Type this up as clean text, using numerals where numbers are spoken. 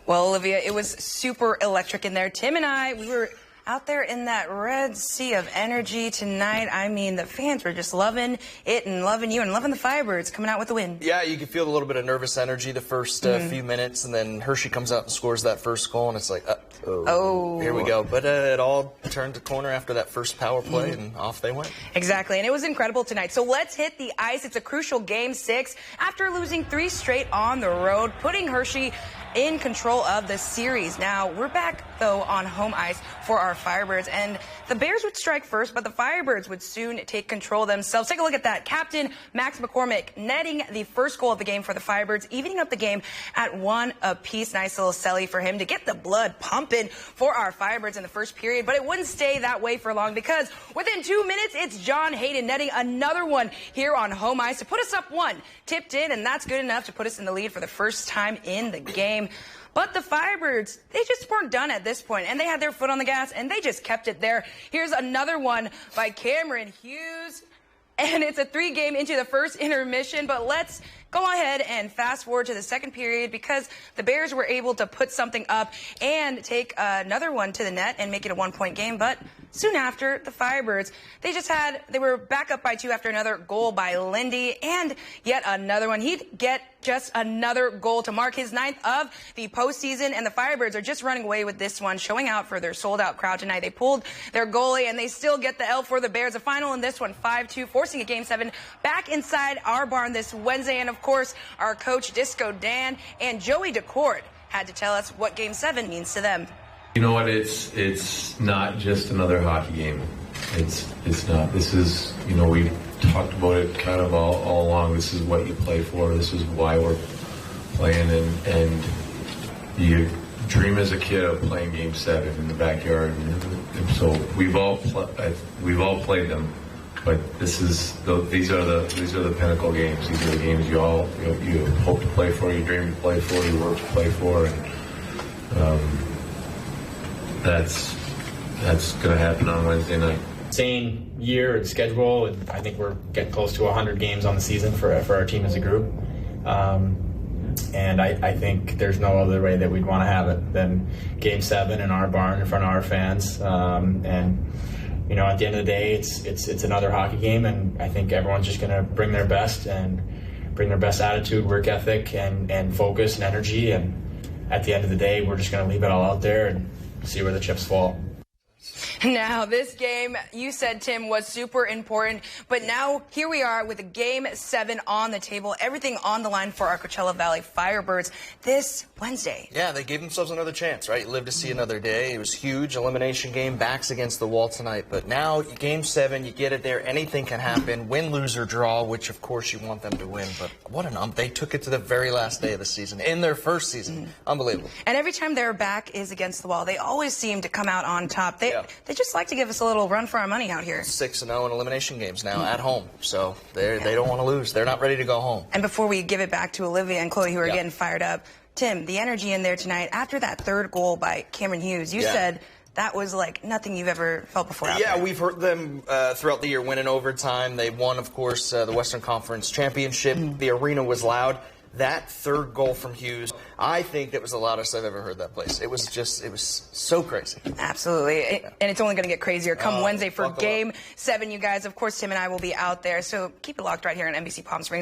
Well, Olivia, it was super electric in there. Tim and I, we were out there in that red sea of energy tonight. I mean, the fans were just loving it and loving you and loving the Firebirds coming out with the win. Yeah, you could feel a little bit of nervous energy the first few minutes, and then Hershey comes out and scores that first goal, and it's like, here we go. But it all turned the corner after that first power play, and off they went. Exactly, and it was incredible tonight. So let's hit the ice. It's a crucial Game 6 after losing 3 straight on the road, putting Hershey in control of the series. Now, we're back, though, on home ice for our Firebirds, and the Bears would strike first, but the Firebirds would soon take control themselves. Take a look at that. Captain Max McCormick netting the first goal of the game for the Firebirds, evening up the game at 1 apiece. Nice little celly for him to get the blood pumping for our Firebirds in the first period, but it wouldn't stay that way for long because within 2 minutes, it's John Hayden netting another one here on home ice to put us up 1. Tipped in, and that's good enough to put us in the lead for the first time in the game. But the Firebirds, they just weren't done at this point, and they had their foot on the gas, and they just kept it there. Here's another one by Cameron Hughes, and it's a 3-game into the first intermission, but let's go ahead and fast forward to the second period because the Bears were able to put something up and take another one to the net and make it a 1-point game. But soon after, the Firebirds, they were back up by 2 after another goal by Lindy and yet another one. He'd get just another goal to mark his 9th of the postseason, and the Firebirds are just running away with this one, showing out for their sold-out crowd tonight. They pulled their goalie, and they still get the L for the Bears. A final in this one, 5-2, forcing a Game 7 back inside our barn this Wednesday. And, of course, our coach, Disco Dan, and Joey DeCord had to tell us what Game 7 means to them. You know what? It's not just another hockey game. It's not. This is, you know, we talked about it kind of all along. This is what you play for. This is why we're playing, and you dream as a kid of playing Game 7 in the backyard, and so we've all played them. But these are the pinnacle games. These are the games you hope to play for, you dream to play for, you work to play for, and that's going to happen on Wednesday night. Insane year and schedule, and I think we're getting close to 100 games on the season for our team as a group. And I think there's no other way that we'd want to have it than Game 7 in our barn in front of our fans. And you know, at the end of the day, it's another hockey game, and I think everyone's just going to bring their best and bring their best attitude, work ethic, and focus and energy. And at the end of the day, we're just going to leave it all out there and see where the chips fall. Now, this game, you said, Tim, was super important, but now here we are with a Game 7 on the table, everything on the line for our Coachella Valley Firebirds this Wednesday. Yeah, they gave themselves another chance, right? Live to see another day. It was huge, elimination game, backs against the wall tonight, but now Game 7, you get it there, anything can happen, win, lose, or draw, which of course you want them to win, but what they took it to the very last day of the season, in their first season. Unbelievable. And every time their back is against the wall, they always seem to come out on top. They just like to give us a little run for our money out here. 6-0 in elimination games now at home, so they don't want to lose. They're not ready to go home. And before we give it back to Olivia and Chloe, who are getting fired up, Tim, the energy in there tonight after that 3rd goal by Cameron Hughes, you said that was like nothing you've ever felt before. Yeah, we've heard them throughout the year win in overtime. They won, of course, the Western Conference Championship. The arena was loud. That 3rd goal from Hughes, I think that was the loudest I've ever heard that place. It was so crazy. Absolutely. And it's only going to get crazier come Wednesday for Game 7, you guys. Of course, Tim and I will be out there. So keep it locked right here on NBC Palm Springs.